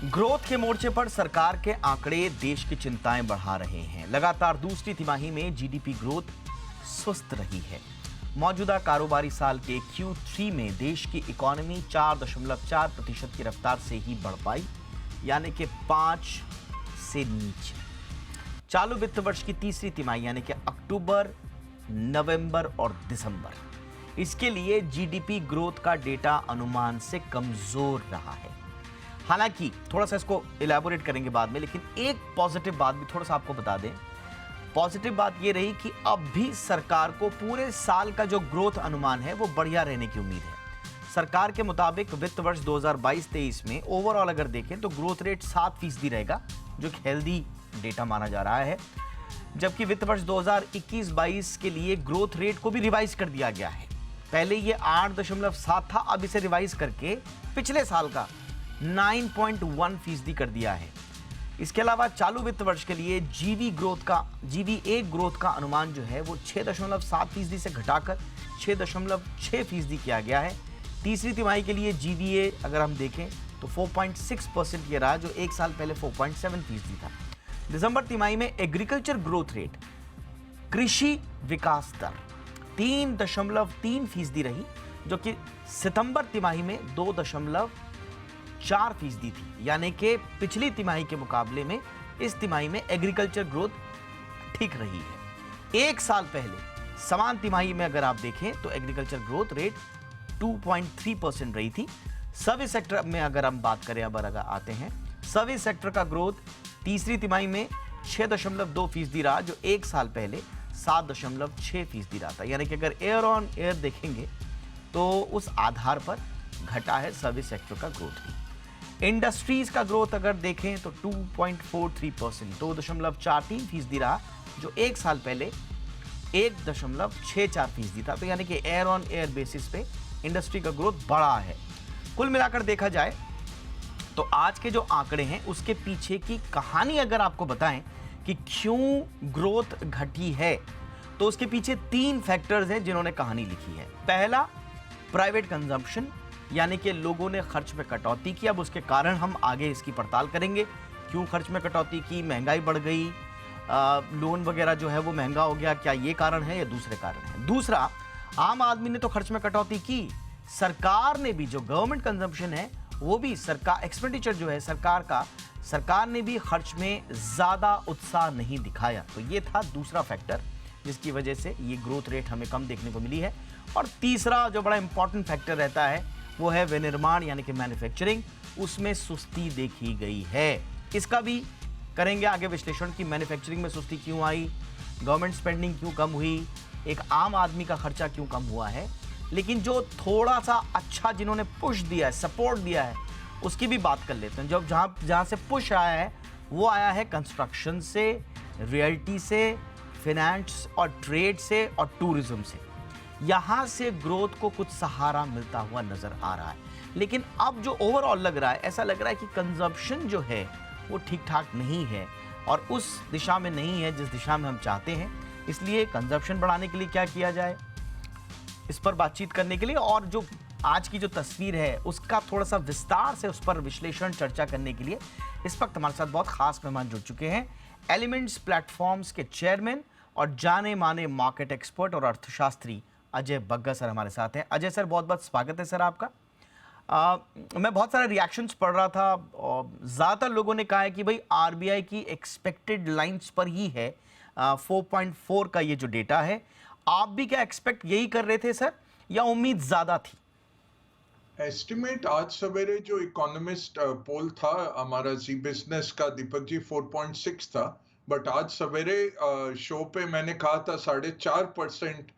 Growth के मोर्चे पर सरकार के आंकड़े देश की चिंताएं बढ़ा रहे हैं। लगातार दूसरी तिमाही में जीडीपी ग्रोथ सुस्त रही है। मौजूदा कारोबारी साल के Q3 में देश की इकोनॉमी 4.4% की रफ्तार से ही बढ़ पाई, यानी कि 5 से नीचे। चालू वित्त वर्ष की तीसरी तिमाही यानी कि अक्टूबर, नवंबर और दिसंबर, इसके लिए जीडीपी ग्रोथ का डेटा अनुमान से कमजोर रहा है। हालांकि थोड़ा सा इसको इलैबोरेट करेंगे बाद में, लेकिन एक पॉजिटिव बात भी थोड़ा सा आपको बता दें। पॉजिटिव बात यह रही कि अब भी सरकार को पूरे साल का जो ग्रोथ अनुमान है वो बढ़िया रहने की उम्मीद है। सरकार के मुताबिक वित्त वर्ष 2022-23 में ओवरऑल अगर देखें तो ग्रोथ रेट 7% रहेगा, जो कि हेल्दी डेटा माना जा रहा है। जबकि वित्त वर्ष 2021-22 के लिए ग्रोथ रेट को भी रिवाइज कर दिया गया है। पहले ये 8.7 था, अब इसे रिवाइज करके पिछले साल का 9.1% कर दिया है। इसके अलावा चालू वित्त वर्ष के लिए जीवीए ग्रोथ का अनुमान जो है वो 6.7% से घटाकर 6.6% किया गया है। तीसरी तिमाही के लिए जीवीए अगर हम देखें तो 4.6% ये रहा, जो एक साल पहले 4.7% था। दिसंबर तिमाही में एग्रीकल्चर ग्रोथ रेट, कृषि विकास दर 3.3% रही, जो कि सितंबर तिमाही में 2.4% थी। यानी कि पिछली तिमाही के मुकाबले में इस तिमाही में एग्रीकल्चर ग्रोथ ठीक रही है। एक साल पहले समान तिमाही में अगर आप देखें तो एग्रीकल्चर ग्रोथ रेट 2.3% रही थी। सर्विस सेक्टर में अगर हम बात करें, अब अगर आते हैं, सर्विस सेक्टर का ग्रोथ तीसरी तिमाही में 6.2% रहा, जो एक साल पहले 7.6% रहा था। यानी कि अगर एयर ऑन एयर देखेंगे तो उस आधार पर घटा है सर्विस सेक्टर का ग्रोथ भी। इंडस्ट्रीज का ग्रोथ अगर देखें तो 2.43%, 2.43% रहा, जो एक साल पहले 1.64% था। तो यानी कि एयर ऑन एयर बेसिस पे इंडस्ट्री का ग्रोथ बढ़ा है। कुल मिलाकर देखा जाए तो आज के जो आंकड़े हैं उसके पीछे की कहानी अगर आपको बताएं कि क्यों ग्रोथ घटी है, तो उसके पीछे 3 फैक्टर्स हैं जिन्होंने कहानी लिखी है। पहला, प्राइवेट कंजम्पशन, यानी कि लोगों ने खर्च में कटौती की। अब उसके कारण हम आगे इसकी पड़ताल करेंगे, क्यों खर्च में कटौती की, महंगाई बढ़ गई, लोन वगैरह जो है वो महंगा हो गया, क्या ये कारण है या दूसरे कारण है। दूसरा, आम आदमी ने तो खर्च में कटौती की, सरकार ने भी, जो गवर्नमेंट कंजम्पशन है वो भी, सरकार एक्सपेंडिचर जो है सरकार का, सरकार ने भी खर्च में ज्यादा उत्साह नहीं दिखाया। तो ये था दूसरा फैक्टर जिसकी वजह से ये ग्रोथ रेट हमें कम देखने को मिली है। और तीसरा जो बड़ा इंपॉर्टेंट फैक्टर रहता है वो है विनिर्माण, यानी कि मैन्युफैक्चरिंग, उसमें सुस्ती देखी गई है। इसका भी करेंगे आगे विश्लेषण कि मैन्युफैक्चरिंग में सुस्ती क्यों आई, गवर्नमेंट स्पेंडिंग क्यों कम हुई, एक आम आदमी का खर्चा क्यों कम हुआ है। लेकिन जो थोड़ा सा अच्छा जिन्होंने पुश दिया है, सपोर्ट दिया है, उसकी भी बात कर लेते हैं। जब जहाँ से पुश आया है वो आया है कंस्ट्रक्शन से, रियल्टी से, फिनेंस और ट्रेड से और टूरिज्म से। यहाँ से ग्रोथ को कुछ सहारा मिलता हुआ नजर आ रहा है। लेकिन अब जो ओवरऑल लग रहा है, ऐसा लग रहा है कि कंजम्पशन जो है वो ठीक ठाक नहीं है और उस दिशा में नहीं है जिस दिशा में हम चाहते हैं। इसलिए कंजम्पशन बढ़ाने के लिए क्या किया जाए, इस पर बातचीत करने के लिए और जो आज की जो तस्वीर है उसका थोड़ा सा विस्तार से उस पर विश्लेषण चर्चा करने के लिए इस वक्त हमारे साथ बहुत खास मेहमान जुड़ चुके हैं। एलिमेंट्स प्लेटफॉर्म्स के चेयरमैन और जाने माने मार्केट एक्सपर्ट और अर्थशास्त्री अजय बग्गा सर हमारे साथ हैं। अजय सर, बहुत बहुत स्वागत है सर आपका। मैं बहुत सारे रिएक्शंस पढ़ रहा था और ज़्यादातर लोगों ने कहा है कि भाई आरबीआई की एक्सपेक्टेड लाइंस पर ही है 4.4 का ये जो डेटा है। आप भी क्या एक्सपेक्ट यही कर रहे थे सर, या उम्मीद ज़्यादा थी? एस्टिमेट आज सवेरे जो इकोनॉमिस्ट पोल था हमारा जी बिजनेस का, दीपक जी, 4.6 था। बट आज सवेरे शो पे मैंने कहा था 4.5%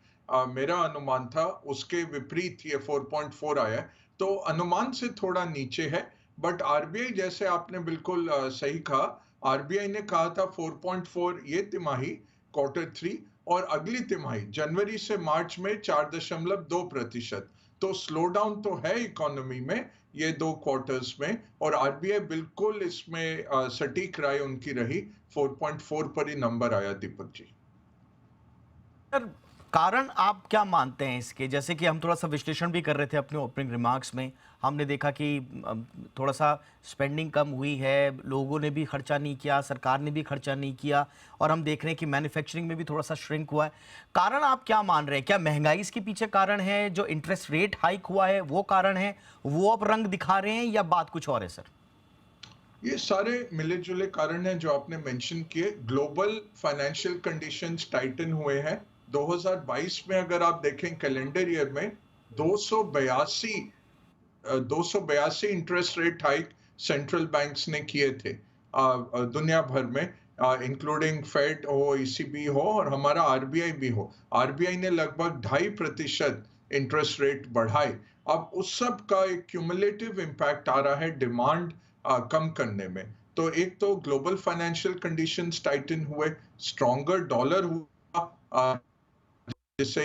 मेरा अनुमान था, उसके विपरीत ये 4.4 आया है। तो अनुमान से थोड़ा नीचे है। बट आरबीआई, जैसे आपने बिल्कुल सही कहा, आरबीआई ने कहा था 4.4 ये तिमाही, Q3, और अगली तिमाही जनवरी से मार्च में 4.2%। तो स्लो डाउन तो है इकोनॉमी में ये 2 क्वार्टर्स में, और आरबीआई बिल्कुल इसमें सटीक राय उनकी रही, 4.4 पर ही नंबर आया दीपक जी। सर, कारण आप क्या मानते हैं इसके? जैसे कि हम थोड़ा सा विश्लेषण भी कर रहे थे अपने ओपनिंग रिमार्क्स में, हमने देखा कि थोड़ा सा स्पेंडिंग कम हुई है, लोगों ने भी खर्चा नहीं किया, सरकार ने भी खर्चा नहीं किया, और हम देख रहे हैं कि मैन्युफैक्चरिंग में भी थोड़ा सा श्रिंक हुआ है। कारण आप क्या मान रहे हैं? क्या महंगाई इसके पीछे कारण है? जो इंटरेस्ट रेट हाइक हुआ है वो कारण है? वो अब रंग दिखा रहे हैं या बात कुछ और है सर? ये सारे मिले जुले कारण हैं जो आपने मेंशन किए। ग्लोबल फाइनेंशियल कंडीशंस टाइटन हुए हैं। 2022 में अगर आप देखें कैलेंडर ईयर में 282 282 interest rate hike central banks ने किए थे दुनिया भर में, इंक्लूडिंग फेड हो, ईसीबी हो और हमारा आरबीआई भी हो। आरबीआई ने लगभग 2.5% इंटरेस्ट रेट बढ़ाए। अब उस सब का एक क्यूमुलेटिव इम्पैक्ट आ रहा है डिमांड कम करने में। तो एक तो ग्लोबल फाइनेंशियल कंडीशंस टाइटन हुए, स्ट्रॉन्गर डॉलर हुआ, जिससे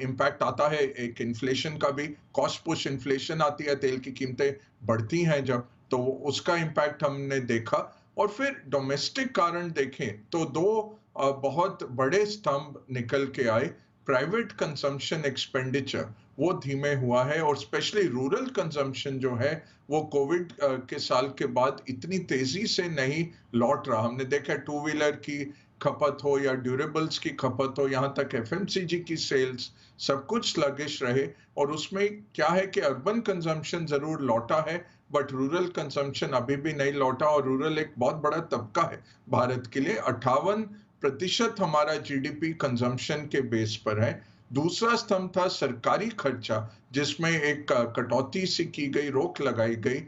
इम्पैक्ट आता है एक इन्फ्लेशन का भी। कॉस्ट पुश इन्फ्लेशन आती है, तेल की कीमतें बढ़ती हैं जब, तो उसका इम्पैक्ट हमने देखा। और फिर डोमेस्टिक कारण देखें तो दो बहुत बड़े स्तंभ निकल के आए। प्राइवेट कंजम्पशन एक्सपेंडिचर वो धीमे हुआ है, और स्पेशली रूरल कंजम्पशन जो है वो कोविड के साल के बाद इतनी तेजी से नहीं लौट रहा। हमने देखा टू व्हीलर की खपत हो या ड्यूरेबल्स की खपत हो, यहाँ तक एफएमसीजी की सेल्स, सब कुछ स्लगिश रहे। और उसमें क्या है कि अर्बन कंजम्पशन जरूर लौटा है, बट रूरल कंजम्पशन अभी भी नहीं लौटा। और रूरल एक बहुत बड़ा तबका है भारत के लिए। 58% हमारा जीडीपी कंजम्पशन के बेस पर है। दूसरा स्तंभ था सरकारी खर्चा, जिसमें एक कटौती सी की गई, रोक लगाई गई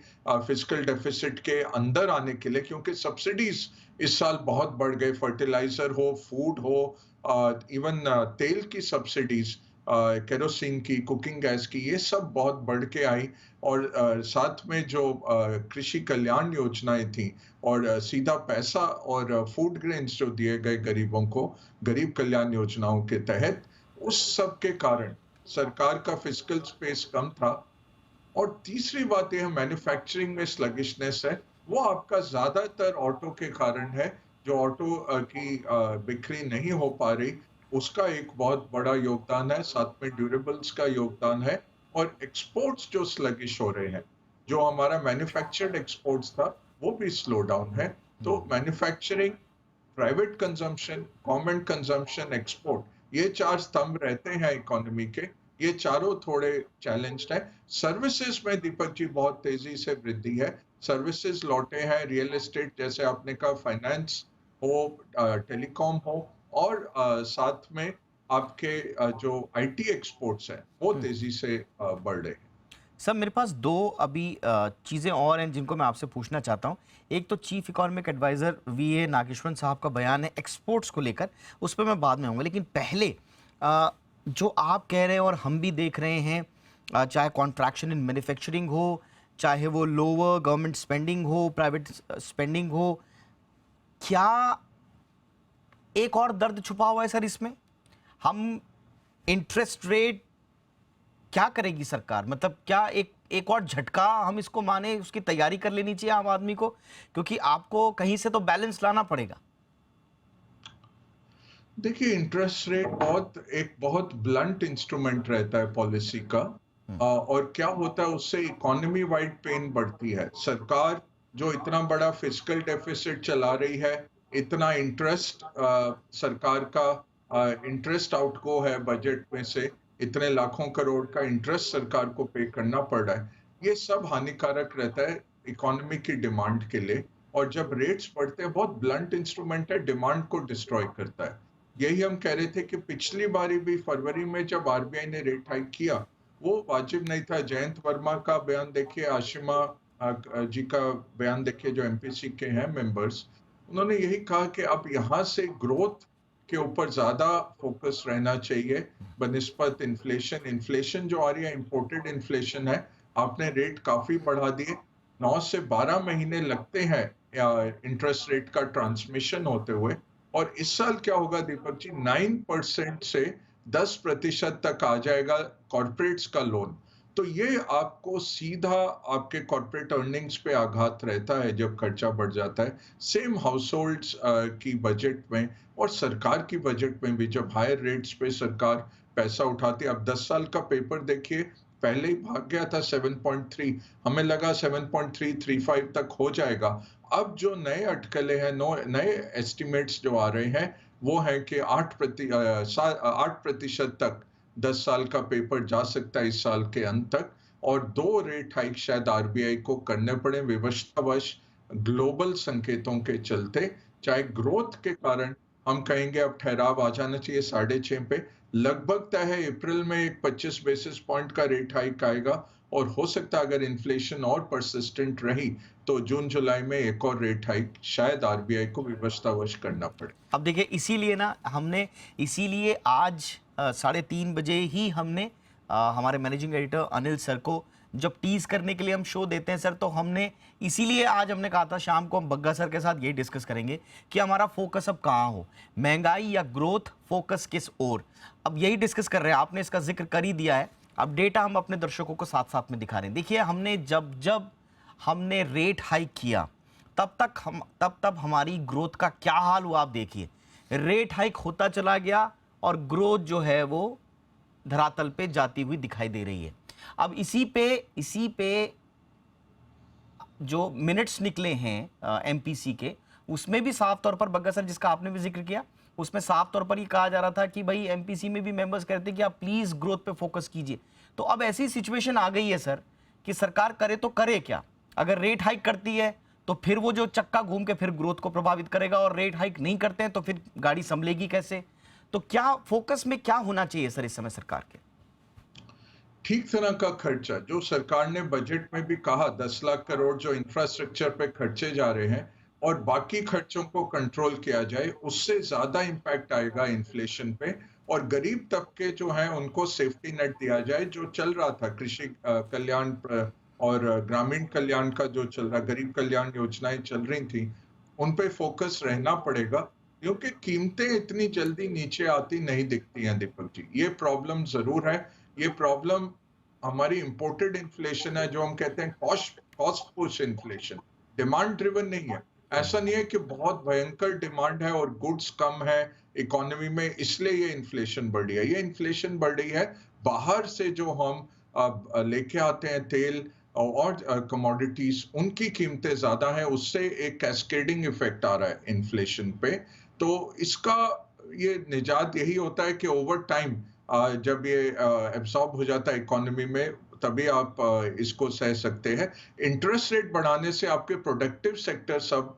फिस्कल डेफिसिट के अंदर आने के लिए, क्योंकि सब्सिडीज इस साल बहुत बढ़ गए। फर्टिलाइजर हो, फूड हो, इवन तेल की सब्सिडीज, केरोसिन की, कुकिंग गैस की, ये सब बहुत बढ़ के आई। और साथ में जो कृषि कल्याण योजनाएं थी और सीधा पैसा और फूड ग्रेन्स जो दिए गए गरीबों को गरीब कल्याण योजनाओं के तहत, उस सब के कारण सरकार का फिस्कल स्पेस कम था। और तीसरी बात यह मैन्युफैक्चरिंग में स्लगिशनेस है, वो आपका ज्यादातर ऑटो के कारण है। जो ऑटो की बिक्री नहीं हो पा रही, उसका एक बहुत बड़ा योगदान है। साथ में ड्यूरेबल्स का योगदान है, और एक्सपोर्ट्स जो स्लगिश हो रहे हैं, जो हमारा मैन्युफैक्चर्ड एक्सपोर्ट्स था वो भी स्लो डाउन है। तो manufacturing, private consumption, government consumption, export, ये चार स्तंभ रहते हैं इकोनॉमी के। ये चारों थोड़े चैलेंज्ड है। सर्विसेज में दीपक जी बहुत तेजी से वृद्धि है। सर्विसेज लौटे हैं, रियल एस्टेट जैसे आपने कहा, फाइनेंस हो, टेलीकॉम हो, और साथ में आपके जो आईटी एक्सपोर्ट्स हैं वो तेजी से बढ़ रहे हैं। सर मेरे पास दो अभी चीज़ें और हैं जिनको मैं आपसे पूछना चाहता हूँ। एक तो chief economic adviser V A Nageswaran साहब का बयान है एक्सपोर्ट्स को लेकर, उस पर मैं बाद में आऊँगा। लेकिन पहले जो आप कह रहे हैं और हम भी देख रहे हैं, चाहे कॉन्ट्रैक्शन इन मैन्युफैक्चरिंग हो, चाहे वो लोअर गवर्नमेंट स्पेंडिंग हो, प्राइवेट स्पेंडिंग हो, क्या एक और दर्द छुपा हुआ है सर इसमें? हम इंटरेस्ट रेट क्या करेगी सरकार? मतलब क्या एक और झटका हम इसको माने, उसकी तैयारी कर लेनी चाहिए आम आदमी को, क्योंकि आपको कहीं से तो बैलेंस लाना पड़ेगा। देखिए, इंटरेस्ट रेट एक बहुत ब्लंट इंस्ट्रूमेंट रहता है पॉलिसी का। और क्या होता है उससे, इकोनॉमी वाइड पेन बढ़ती है। सरकार जो इतना बड़ा फिस्कल डेफिसिट चला रही है, इतना इंटरेस्ट सरकार का इंटरेस्ट आउटगो है बजट में से, इतने लाखों करोड़ का इंटरेस्ट सरकार को पे करना पड़ रहा है। ये सब हानिकारक रहता है इकोनॉमी की डिमांड के लिए। और जब रेट्स बढ़ते हैं, बहुत ब्लंट इंस्ट्रूमेंट है, डिमांड को डिस्ट्रॉय करता है। यही हम कह रहे थे कि पिछली बारी भी फरवरी में जब आरबीआई ने रेट हाइक किया, वो वाजिब नहीं था। जयंत वर्मा का बयान देखिए, आशिमा जी का बयान देखिए, जो एमपीसी के हैं मेंबर्स, उन्होंने यही कहा कि अब यहाँ से ग्रोथ के ऊपर ज्यादा फोकस रहना चाहिए बनिस्बत इन्फ्लेशन। इन्फ्लेशन जो आ रही है, इंपोर्टेड इन्फ्लेशन है। आपने रेट काफी बढ़ा दिए, 9 से 12 महीने लगते हैं इंटरेस्ट रेट का ट्रांसमिशन होते हुए। और इस साल क्या होगा दीपक जी, 9% से 10% तक आ जाएगा कॉर्पोरेट्स का लोन। तो ये आपको सीधा आपके कॉर्पोरेट अर्निंग्स पे आघात रहता है जब खर्चा बढ़ जाता है। सेम हाउस होल्ड्स की बजट में और सरकार की बजट में भी, जब हायर रेट्स पे सरकार पैसा उठाती है। अब 10 साल का पेपर देखिए, पहले ही भाग गया था 7.3, हमें लगा 7.335 तक हो जाएगा। अब जो नए अटकलें हैं, नए एस्टिमेट्स जो आ रहे हैं, वो हैं कि 8% तक 10 साल का पेपर जा सकता है इस साल के अंत तक, और 2 रेट हाइक शायद आरबीआई को करने पड़े विवशतावश, ग्लोबल संकेतों के चलते। चाहे ग्रोथ के कारण हम कहेंगे अब ठहराव आ जाना चाहिए 6.5 पे, लगभग तय है अप्रैल में एक 25 बेसिस पॉइंट का रेट हाइक आएगा, और हो सकता है अगर इन्फ्लेशन और परसिस्टेंट रही तो जून जुलाई में एक और रेट हाइक शायद आरबीआई को विवशतावश करना पड़े। अब देखिए, इसीलिए ना हमने, इसीलिए आज 3:30 बजे ही हमने हमारे मैनेजिंग एडिटर अनिल सर को जब टीज करने के लिए हम शो देते हैं सर, तो हमने इसीलिए आज हमने कहा था शाम को हम बग्गा सर के साथ ये डिस्कस करेंगे कि हमारा फोकस अब कहाँ हो, महंगाई या ग्रोथ, फोकस किस ओर। अब यही डिस्कस कर रहे हैं, आपने इसका जिक्र कर ही दिया है। अब डेटा हम अपने दर्शकों को साथ साथ में दिखा रहे हैं। देखिए, हमने जब जब हमने रेट हाइक किया तब हमारी ग्रोथ का क्या हाल हुआ आप देखिए। रेट हाइक होता चला गया और ग्रोथ जो है वो धरातल पे जाती हुई दिखाई दे रही है। अब इसी पे जो मिनट्स निकले हैं एमपीसी के, उसमें भी साफ तौर पर बग्गा सर, जिसका आपने भी जिक्र किया, उसमें साफ तौर पर ये कहा जा रहा था कि भाई एमपीसी में भी मेंबर्स कहते हैं कि आप प्लीज ग्रोथ पे फोकस कीजिए। तो अब ऐसी सिचुएशन आ गई है सर कि सरकार करे तो करे क्या। अगर रेट हाइक करती है तो फिर वो जो चक्का घूम के फिर ग्रोथ को प्रभावित करेगा, और रेट हाइक नहीं करते हैं तो फिर गाड़ी संभलेगी कैसे। तो क्या फोकस में क्या होना चाहिए सर इस समय सरकार के? ठीक तरह का खर्चा, जो सरकार ने बजट में भी कहा 10 लाख करोड़ जो इंफ्रास्ट्रक्चर पे खर्चे जा रहे हैं, और बाकी खर्चों को कंट्रोल किया जाए, उससे ज्यादा इंपैक्ट आएगा इन्फ्लेशन पे, और गरीब तबके जो हैं उनको सेफ्टी नेट दिया जाए। जो चल रहा था कृषि कल्याण और ग्रामीण कल्याण का जो चल रहा, गरीब कल्याण योजनाएं चल रही थी, उन पे फोकस रहना पड़ेगा, क्योंकि कीमतें इतनी जल्दी नीचे आती नहीं दिखती हैं दीपक जी। ये प्रॉब्लम जरूर है। ये प्रॉब्लम हमारी इंपोर्टेड इन्फ्लेशन है, जो हम कहते हैं cost cost push inflation, demand driven नहीं है। ऐसा नहीं है कि बहुत भयंकर डिमांड है और गुड्स कम है इकोनॉमी में, इसलिए ये इन्फ्लेशन बढ़ रही है। ये इन्फ्लेशन बढ़ रही है बाहर से जो हम लेके आते हैं, तेल और कमोडिटीज, उनकी कीमतें ज्यादा हैं, उससे एक कैस्केडिंग इफेक्ट आ रहा है इन्फ्लेशन पे। तो इसका ये निजात यही होता है कि ओवर टाइम जब ये एब्सॉर्ब हो जाता है इकोनॉमी में, तभी आप इसको सह सकते हैं। इंटरेस्ट रेट बढ़ाने से आपके प्रोडक्टिव सेक्टर सब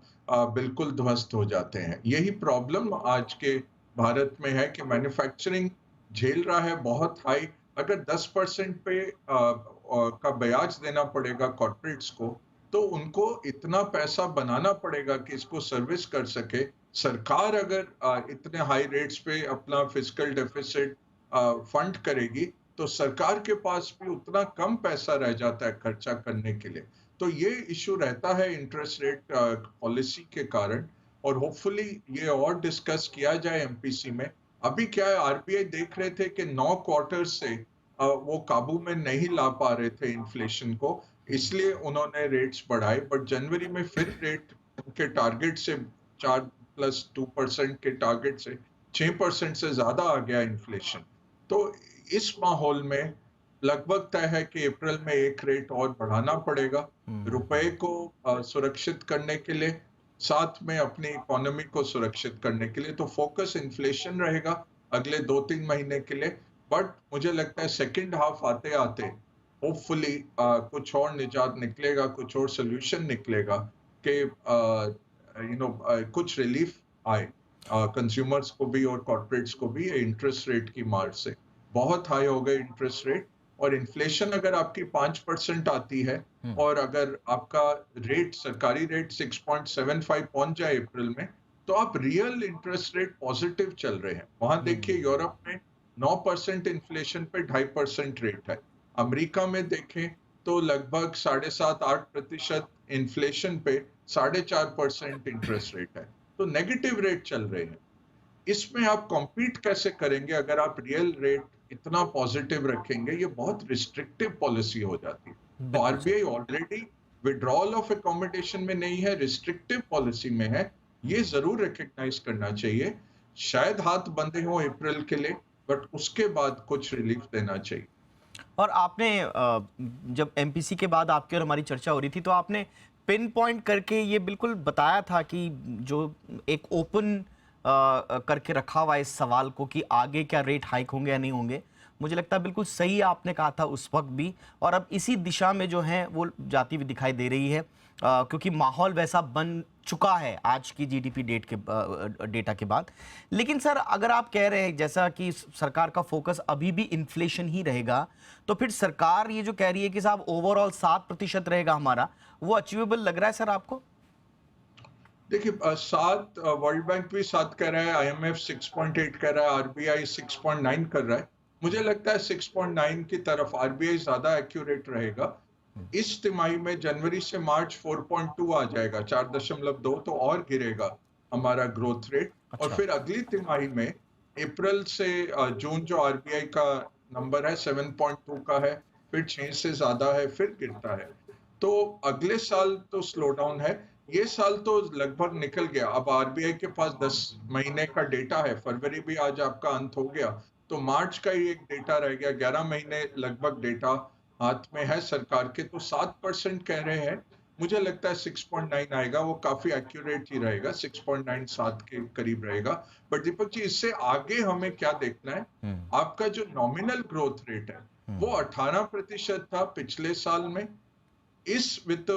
बिल्कुल ध्वस्त हो जाते हैं। यही प्रॉब्लम आज के भारत में है कि मैन्युफैक्चरिंग झेल रहा है बहुत हाई। अगर 10% पे का ब्याज देना पड़ेगा कॉर्पोरेट्स को, तो उनको इतना पैसा बनाना पड़ेगा कि इसको सर्विस कर सके। सरकार अगर इतने हाई रेट्स पे अपना फिस्कल डेफिसिट फंड करेगी, तो सरकार के पास भी उतना कम पैसा रह जाता है खर्चा करने के लिए। तो ये इशू रहता है इंटरेस्ट रेट पॉलिसी के कारण, और होपफुली ये और डिस्कस किया जाए एमपीसी में। अभी क्या है, आरबीआई देख रहे थे कि 9 क्वार्टर से वो काबू में नहीं ला पा रहे थे इन्फ्लेशन को, इसलिए उन्होंने रेट्स बढ़ाए। बट जनवरी में फिर रेट के टारगेट से 4+2% के टारगेट से 6% से ज्यादा आ गया इन्फ्लेशन। तो इस माहौल में लगभग तय है कि अप्रैल में एक रेट और बढ़ाना पड़ेगा रुपए को सुरक्षित करने के लिए, साथ में अपनी इकोनॉमी को सुरक्षित करने के लिए। तो फोकस इन्फ्लेशन रहेगा अगले 2-3 महीने के लिए। बट मुझे लगता है सेकंड हाफ आते आते होपफुली कुछ और निजात निकलेगा, कुछ और सोल्यूशन निकलेगा कि कुछ रिलीफ आए कंज्यूमर्स को भी और कॉर्पोरेट्स को भी। इंटरेस्ट रेट की मार से बहुत हाई हो गए इंटरेस्ट रेट, और इन्फ्लेशन अगर आपकी 5% आती है, और अगर आपका रेट, सरकारी रेट 6.75 पहुंच जाए अप्रैल में, तो आप रियल इंटरेस्ट रेट पॉजिटिव चल रहे हैं। वहां देखिए यूरोप में 9% इन्फ्लेशन पे 2.5% रेट है। अमेरिका में देखें तो लगभग 7.5-8% इन्फ्लेशन पे 4.5% इंटरेस्ट रेट है। तो नेगेटिव रेट चल रहे हैं। इसमें आप कॉम्पीट कैसे करेंगे अगर आप रियल रेट इतना पॉजिटिव रखेंगे? ये बहुत रिस्ट्रिक्टिव पॉलिसी हो जाती है। तो RBI already withdrawal of accommodation में नहीं है, रिस्ट्रिक्टिव पॉलिसी में है। ये जरूर रिकग्नाइज करना चाहिए। शायद हाथ बंधे हों अप्रैल के लिए, बट उसके बाद कुछ रिलीफ देना चाहिए। और आपने जब एमपीसी के बाद आपकी और हमारी चर्चा हो रही थी तो आपने पिन पॉइंट करके ये बिल्कुल बताया था कि जो एक ओपन करके रखा हुआ है इस सवाल को कि आगे क्या रेट हाइक होंगे या नहीं होंगे। मुझे लगता है बिल्कुल सही आपने कहा था उस वक्त भी, और अब इसी दिशा में जो है वो जाती हुई दिखाई दे रही है, क्योंकि माहौल वैसा बन चुका है आज की जीडीपी डेटा के बाद। लेकिन सर, अगर आप कह रहे हैं जैसा कि सरकार का फोकस अभी भी इन्फ्लेशन ही रहेगा, तो फिर सरकार ये जो कह रही है कि साहब ओवरऑल 7% रहेगा हमारा, वो अचीवेबल लग रहा है सर आपको? देखिए, 7 वर्ल्ड बैंक भी 7 कह रहा है, आईएमएफ 6.8 कह रहा है, आरबीआई 6.9 कर रहा है। मुझे लगता है 6.9 की तरफ आरबीआई ज्यादा एक्यूरेट रहेगा। इस तिमाही में जनवरी से मार्च 4.2 आ जाएगा, 4.2 तो और गिरेगा हमारा ग्रोथ रेट। और फिर अगली तिमाही में अप्रैल से जून जो आरबीआई का नंबर है 7.2 का है, फिर 6 से ज्यादा है, फिर गिरता है। तो अगले साल तो स्लो डाउन है। ये साल तो लगभग निकल गया। अब आरबीआई के पास 10 महीने का डेटा है, फरवरी भी आज आपका अंत हो गया, तो मार्च का ही एक डेटा रह गया। 11 महीने लगभग डेटा हाथ में है सरकार के, तो 7% कह रहे हैं। मुझे लगता है 6.9 आएगा, वो काफी एक्यूरेट ही रहेगा, 6.9 7 के करीब रहेगा। बट दीपक जी, इससे आगे हमें क्या देखना है, आपका जो नॉमिनल ग्रोथ रेट है वो 18% था पिछले साल में। इस वित्त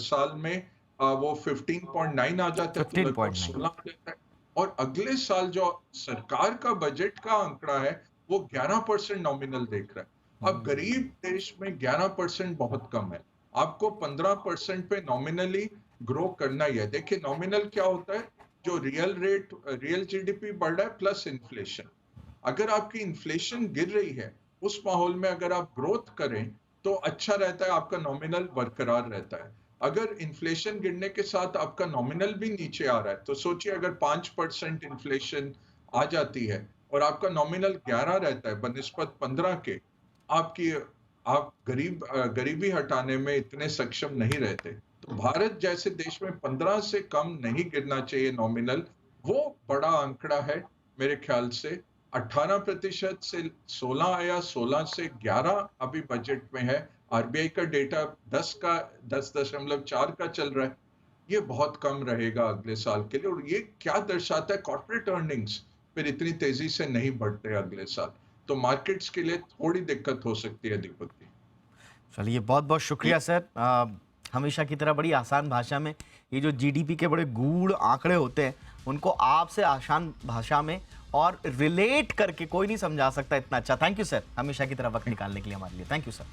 साल में वो 15.9 आ जाता है, तो लगभग 16 आ जाता है। और अगले साल जो सरकार का बजट का आंकड़ा है वो 11% नॉमिनल देख रहा है। अब गरीब देश में 11% बहुत कम है, आपको 15% पे नॉमिनली ग्रो करना ही है। देखिए, नॉमिनल क्या होता है, जो रियल जीडीपी बढ़ रहा है प्लस इन्फ्लेशन। अगर आपकी इन्फ्लेशन गिर रही है, उस माहौल में अगर आप ग्रोथ करें तो अच्छा रहता है, आपका नॉमिनल बरकरार रहता है। अगर इन्फ्लेशन गिरने के साथ आपका नॉमिनल भी नीचे आ रहा है, तो सोचिए अगर 5% इन्फ्लेशन आ जाती है और आपका नॉमिनल 11 रहता है बनिस्बत 15 के, आप गरीबी हटाने में इतने सक्षम नहीं रहते। तो भारत जैसे देश में 15 से कम नहीं गिरना चाहिए नॉमिनल, वो बड़ा आंकड़ा है मेरे ख्याल से। 18% से 16 आया, 16 से 11 अभी बजट में है। आरबीआई का डेटा 10.4 का चल रहा है। ये बहुत कम रहेगा अगले साल के लिए, और ये क्या दर्शाता है, कॉर्पोरेट अर्निंग्स फिर इतनी तेजी से नहीं बढ़ते अगले साल, तो मार्केट्स के लिए थोड़ी दिक्कत हो सकती है दीपक जी। चलिए, बहुत बहुत शुक्रिया सर। हमेशा की तरह बड़ी आसान भाषा में ये जो जीडीपी के बड़े गूढ़ आंकड़े होते हैं उनको आपसे आसान भाषा में और रिलेट करके कोई नहीं समझा सकता इतना अच्छा। थैंक यू सर, हमेशा की तरह वक्त निकालने के लिए हमारे लिए। Thank you sir.